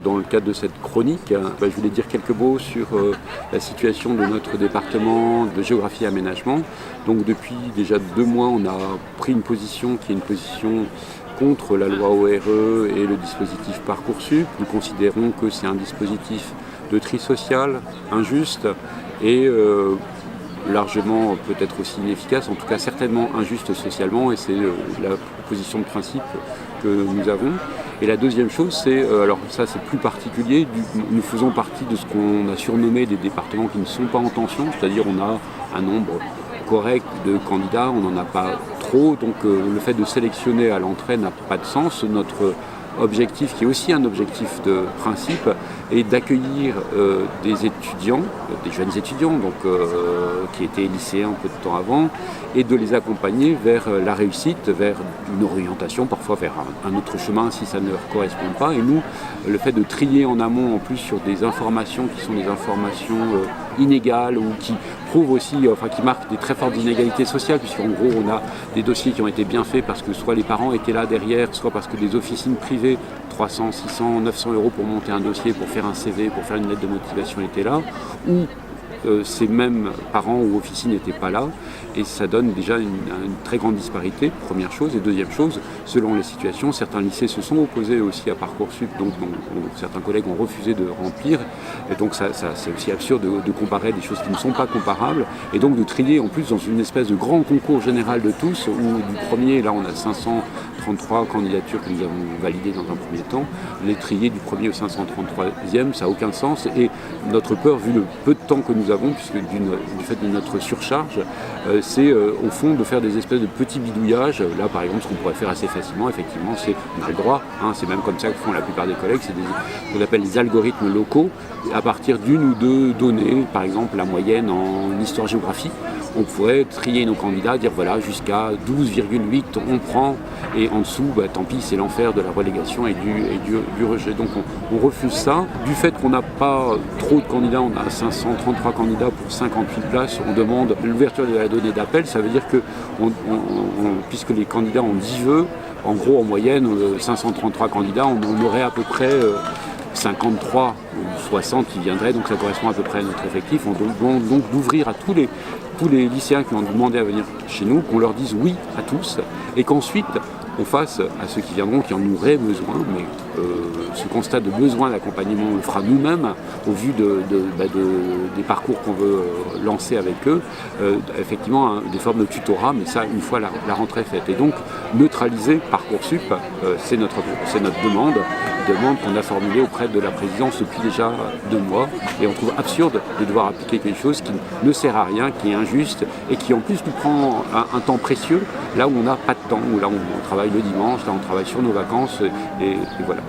Dans le cadre de cette chronique, je voulais dire quelques mots sur la situation de notre département de géographie et aménagement. Donc depuis déjà 2 mois, on a pris une position qui est une position contre la loi ORE et le dispositif Parcoursup. Nous considérons que c'est un dispositif de tri social, injuste et largement peut-être aussi inefficace, en tout cas certainement injuste socialement, et c'est la position de principe que nous avons. Et la deuxième chose, c'est, alors ça c'est plus particulier, nous faisons partie de ce qu'on a surnommé des départements qui ne sont pas en tension, c'est-à-dire on a un nombre correct de candidats, on n'en a pas trop, donc le fait de sélectionner à l'entrée n'a pas de sens. Notre objectif, qui est aussi un objectif de principe, est d'accueillir des étudiants, des jeunes étudiants, donc, qui étaient lycéens un peu de temps avant, et de les accompagner vers la réussite, vers une orientation, parfois vers un autre chemin si ça ne leur correspond pas. Et nous, le fait de trier en amont, en plus sur des informations qui sont des informations inégales ou qui prouvent aussi, qui marquent des très fortes inégalités sociales, puisqu'en gros on a des dossiers qui ont été bien faits parce que soit les parents étaient là derrière, soit parce que des officines privées, 300, 600, 900 € pour monter un dossier, pour faire un CV, pour faire une lettre de motivation étaient là, ou ces mêmes parents ou officines n'étaient pas là, et ça donne déjà une très grande disparité, première chose. Et deuxième chose, selon les situations, certains lycées se sont opposés aussi à Parcoursup, donc certains collègues ont refusé de remplir, et donc ça c'est aussi absurde de comparer des choses qui ne sont pas comparables, et donc de trier en plus dans une espèce de grand concours général de tous, où du premier, là on a 533 candidatures que nous avons validées dans un premier temps, les trier du premier au 533e, ça n'a aucun sens, et notre peur, vu le peu de temps que nous avons, puisque du fait de notre surcharge, c'est au fond de faire des espèces de petits bidouillages. Là par exemple, ce qu'on pourrait faire assez facilement, effectivement, c'est, on a le droit, c'est même comme ça que font la plupart des collègues, c'est ce qu'on appelle des algorithmes locaux. À partir d'une ou deux données, par exemple la moyenne en histoire-géographie, on pourrait trier nos candidats, dire voilà, jusqu'à 12,8 on prend, et en dessous, tant pis, c'est l'enfer de la relégation et du rejet. Donc on refuse ça. Du fait qu'on n'a pas trop de candidats, on a 533 candidats pour 58 places, on demande l'ouverture de la donnée d'appel. Ça veut dire que, puisque les candidats ont 10 vœux, en gros en moyenne, 533 candidats, on aurait à peu près 53 ou 60 qui viendraient, donc ça correspond à peu près à notre effectif. On doit donc d'ouvrir à tous les lycéens qui ont demandé à venir chez nous, qu'on leur dise oui à tous, et qu'ensuite on fasse à ceux qui viendront, qui en auraient besoin, mais ce constat de besoin d'accompagnement, on le fera nous-mêmes au vu des parcours qu'on veut lancer avec eux, effectivement des formes de tutorat, mais ça une fois la rentrée faite. Et donc neutraliser Parcoursup, c'est notre demande qu'on a formulée auprès de la présidence depuis déjà 2 mois, et on trouve absurde de devoir appliquer quelque chose qui ne sert à rien, qui est injuste, et qui en plus nous prend un temps précieux, là où on n'a pas de temps, où là on travaille le dimanche, là on travaille sur nos vacances, et voilà.